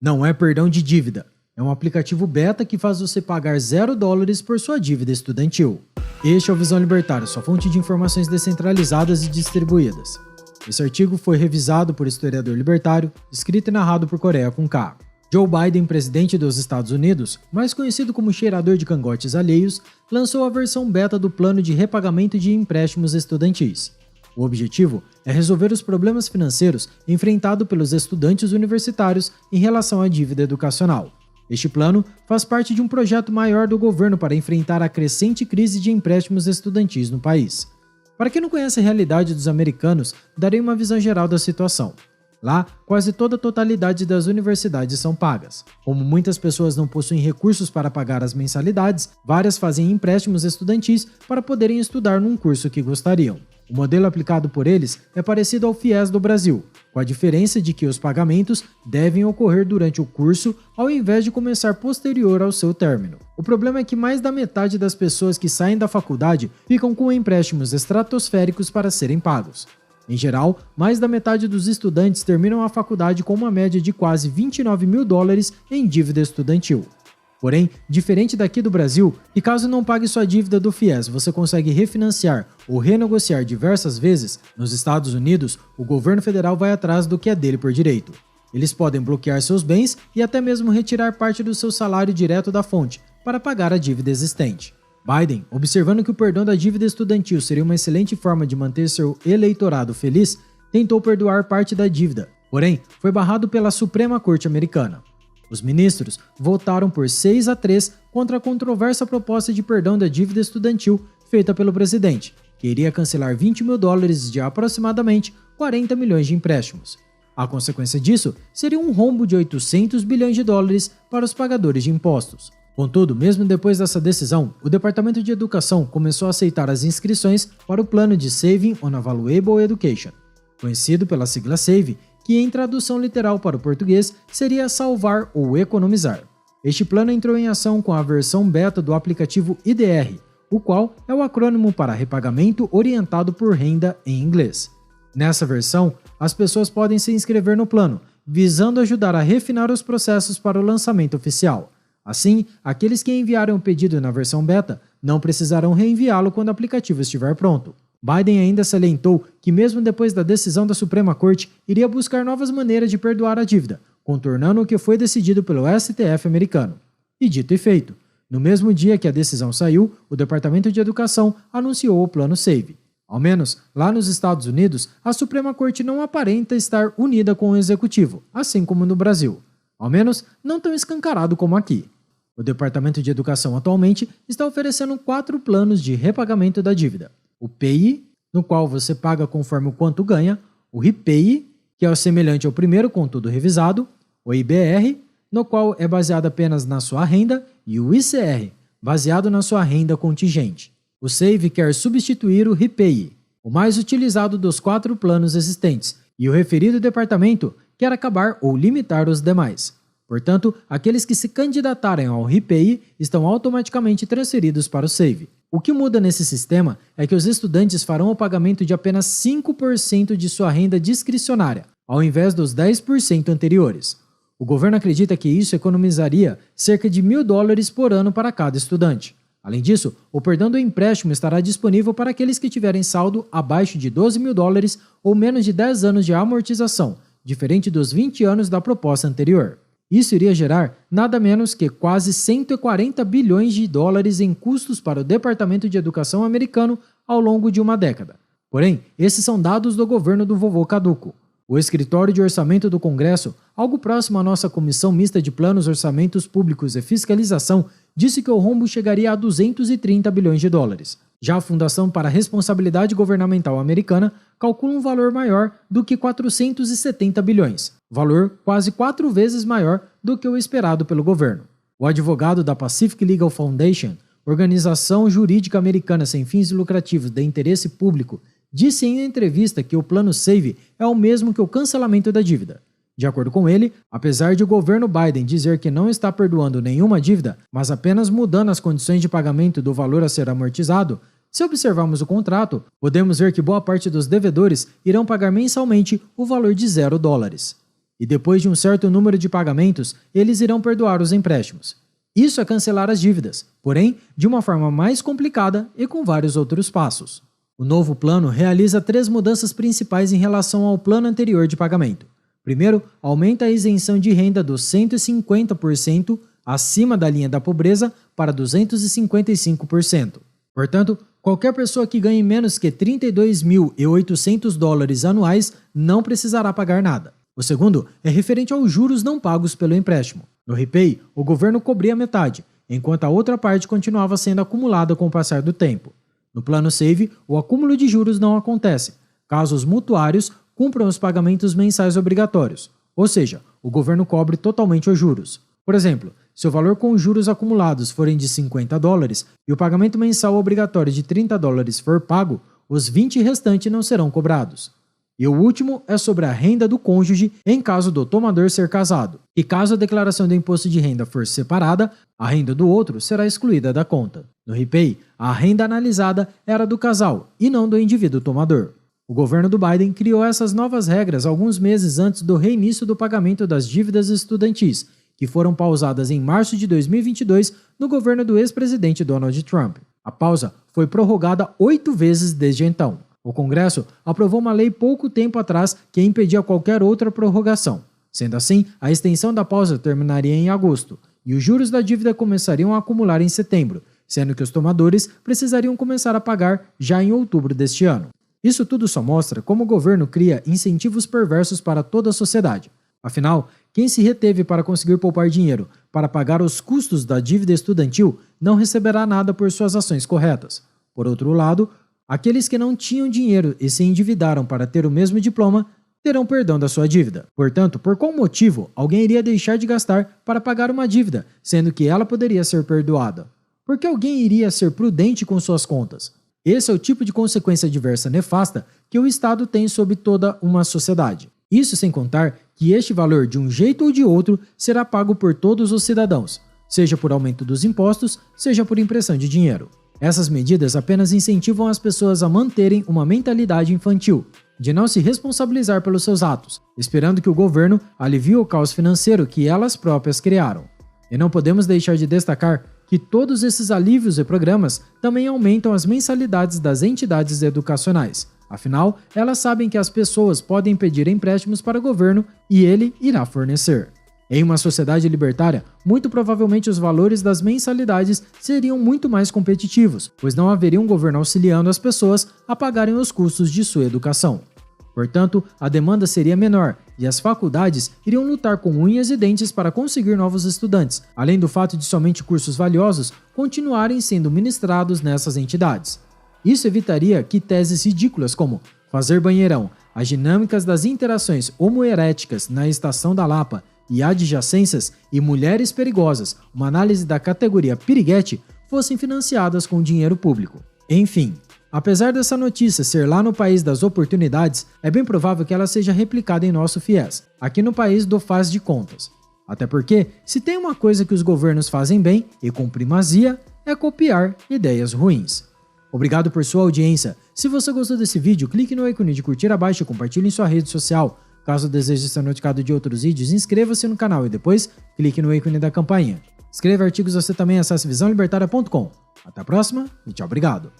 Não é perdão de dívida. É um aplicativo beta que faz você pagar $0 por sua dívida estudantil. Este é o Visão Libertária, sua fonte de informações descentralizadas e distribuídas. Esse artigo foi revisado por historiador libertário, escrito e narrado por Coreia com K. Joe Biden, presidente dos Estados Unidos, mais conhecido como cheirador de cangotes alheios, lançou a versão beta do plano de repagamento de empréstimos estudantis. O objetivo é resolver os problemas financeiros enfrentados pelos estudantes universitários em relação à dívida educacional. Este plano faz parte de um projeto maior do governo para enfrentar a crescente crise de empréstimos estudantis no país. Para quem não conhece a realidade dos americanos, darei uma visão geral da situação. Lá, quase toda a totalidade das universidades são pagas. Como muitas pessoas não possuem recursos para pagar as mensalidades, várias fazem empréstimos estudantis para poderem estudar num curso que gostariam. O modelo aplicado por eles é parecido ao FIES do Brasil, com a diferença de que os pagamentos devem ocorrer durante o curso ao invés de começar posterior ao seu término. O problema é que mais da metade das pessoas que saem da faculdade ficam com empréstimos estratosféricos para serem pagos. Em geral, mais da metade dos estudantes terminam a faculdade com uma média de quase $29 mil em dívida estudantil. Porém, diferente daqui do Brasil, que caso não pague sua dívida do FIES, você consegue refinanciar ou renegociar diversas vezes, nos Estados Unidos, o governo federal vai atrás do que é dele por direito. Eles podem bloquear seus bens e até mesmo retirar parte do seu salário direto da fonte para pagar a dívida existente. Biden, observando que o perdão da dívida estudantil seria uma excelente forma de manter seu eleitorado feliz, tentou perdoar parte da dívida, porém, foi barrado pela Suprema Corte Americana. Os ministros votaram por 6-3 contra a controversa proposta de perdão da dívida estudantil feita pelo presidente, que iria cancelar $20 mil de aproximadamente 40 milhões de empréstimos. A consequência disso seria um rombo de $800 bilhões para os pagadores de impostos. Contudo, mesmo depois dessa decisão, o Departamento de Educação começou a aceitar as inscrições para o plano de Saving on a Valuable Education, conhecido pela sigla SAVE, que em tradução literal para o português seria salvar ou economizar. Este plano entrou em ação com a versão beta do aplicativo IDR, o qual é o acrônimo para Repagamento Orientado por Renda em inglês. Nessa versão, as pessoas podem se inscrever no plano, visando ajudar a refinar os processos para o lançamento oficial. Assim, aqueles que enviaram o pedido na versão beta não precisarão reenviá-lo quando o aplicativo estiver pronto. Biden ainda salientou que mesmo depois da decisão da Suprema Corte, iria buscar novas maneiras de perdoar a dívida, contornando o que foi decidido pelo STF americano. E dito e feito, no mesmo dia que a decisão saiu, o Departamento de Educação anunciou o plano SAVE. Ao menos, lá nos Estados Unidos, a Suprema Corte não aparenta estar unida com o Executivo, assim como no Brasil. Ao menos, não tão escancarado como aqui. O Departamento de Educação atualmente está oferecendo 4 planos de repagamento da dívida. O PAYE, no qual você paga conforme o quanto ganha, o REPAYE, que é o semelhante ao primeiro com tudo revisado, o IBR, no qual é baseado apenas na sua renda, e o ICR, baseado na sua renda contingente. O SAVE quer substituir o REPAYE, o mais utilizado dos 4 planos existentes, e o referido departamento quer acabar ou limitar os demais. Portanto, aqueles que se candidatarem ao REPAYE estão automaticamente transferidos para o SAVE. O que muda nesse sistema é que os estudantes farão o pagamento de apenas 5% de sua renda discricionária, ao invés dos 10% anteriores. O governo acredita que isso economizaria cerca de $1.000 por ano para cada estudante. Além disso, o perdão do empréstimo estará disponível para aqueles que tiverem saldo abaixo de $12 mil ou menos de 10 anos de amortização, diferente dos 20 anos da proposta anterior. Isso iria gerar nada menos que quase $140 bilhões em custos para o Departamento de Educação americano ao longo de uma década. Porém, esses são dados do governo do vovô caduco. O Escritório de Orçamento do Congresso, algo próximo à nossa Comissão Mista de Planos, Orçamentos Públicos e Fiscalização, disse que o rombo chegaria a $230 bilhões. Já a Fundação para a Responsabilidade Governamental Americana calcula um valor maior do que 470 bilhões, valor quase 4 vezes maior do que o esperado pelo governo. O advogado da Pacific Legal Foundation, organização jurídica americana sem fins lucrativos de interesse público, disse em entrevista que o plano SAVE é o mesmo que o cancelamento da dívida. De acordo com ele, apesar de o governo Biden dizer que não está perdoando nenhuma dívida, mas apenas mudando as condições de pagamento do valor a ser amortizado, se observarmos o contrato, podemos ver que boa parte dos devedores irão pagar mensalmente o valor de $0. e depois de um certo número de pagamentos, eles irão perdoar os empréstimos. Isso é cancelar as dívidas, porém de uma forma mais complicada e com vários outros passos. O novo plano realiza 3 mudanças principais em relação ao plano anterior de pagamento. Primeiro, aumenta a isenção de renda dos 150% acima da linha da pobreza para 255%. Portanto, qualquer pessoa que ganhe menos que $32.800 anuais não precisará pagar nada. O segundo é referente aos juros não pagos pelo empréstimo. No REPAY, o governo cobria metade, enquanto a outra parte continuava sendo acumulada com o passar do tempo. No plano SAVE, o acúmulo de juros não acontece, caso os mutuários cumpram os pagamentos mensais obrigatórios, ou seja, o governo cobre totalmente os juros. Por exemplo, se o valor com os juros acumulados forem de $50 e o pagamento mensal obrigatório de $30 for pago, os 20 restantes não serão cobrados. E o último é sobre a renda do cônjuge em caso do tomador ser casado, e caso a declaração do imposto de renda for separada, a renda do outro será excluída da conta. No REPAY, a renda analisada era do casal e não do indivíduo tomador. O governo do Biden criou essas novas regras alguns meses antes do reinício do pagamento das dívidas estudantis, que foram pausadas em março de 2022 no governo do ex-presidente Donald Trump. A pausa foi prorrogada 8 vezes desde então. O Congresso aprovou uma lei pouco tempo atrás que impedia qualquer outra prorrogação. Sendo assim, a extensão da pausa terminaria em agosto, e os juros da dívida começariam a acumular em setembro, sendo que os tomadores precisariam começar a pagar já em outubro deste ano. Isso tudo só mostra como o governo cria incentivos perversos para toda a sociedade. Afinal, quem se reteve para conseguir poupar dinheiro para pagar os custos da dívida estudantil não receberá nada por suas ações corretas. Por outro lado, aqueles que não tinham dinheiro e se endividaram para ter o mesmo diploma terão perdão da sua dívida. Portanto, por qual motivo alguém iria deixar de gastar para pagar uma dívida, sendo que ela poderia ser perdoada? Por que alguém iria ser prudente com suas contas? Esse é o tipo de consequência adversa nefasta que o Estado tem sobre toda uma sociedade. Isso sem contar que este valor, de um jeito ou de outro, será pago por todos os cidadãos, seja por aumento dos impostos, seja por impressão de dinheiro. Essas medidas apenas incentivam as pessoas a manterem uma mentalidade infantil, de não se responsabilizar pelos seus atos, esperando que o governo alivie o caos financeiro que elas próprias criaram. E não podemos deixar de destacar que todos esses alívios e programas também aumentam as mensalidades das entidades educacionais. Afinal, elas sabem que as pessoas podem pedir empréstimos para o governo e ele irá fornecer. Em uma sociedade libertária, muito provavelmente os valores das mensalidades seriam muito mais competitivos, pois não haveria um governo auxiliando as pessoas a pagarem os custos de sua educação. Portanto, a demanda seria menor e as faculdades iriam lutar com unhas e dentes para conseguir novos estudantes, além do fato de somente cursos valiosos continuarem sendo ministrados nessas entidades. Isso evitaria que teses ridículas como fazer banheirão, as dinâmicas das interações homoeréticas na Estação da Lapa e adjacências e mulheres perigosas, uma análise da categoria piriguete, fossem financiadas com dinheiro público. Enfim, apesar dessa notícia ser lá no país das oportunidades, é bem provável que ela seja replicada em nosso FIES, aqui no país do faz de contas. Até porque, se tem uma coisa que os governos fazem bem e com primazia, é copiar ideias ruins. Obrigado por sua audiência. Se você gostou desse vídeo, clique no ícone de curtir abaixo e compartilhe em sua rede social. Caso deseje ser notificado de outros vídeos, inscreva-se no canal e depois clique no ícone da campainha. Escreva artigos, você também acesse visãolibertaria.com. Até a próxima e tchau, obrigado.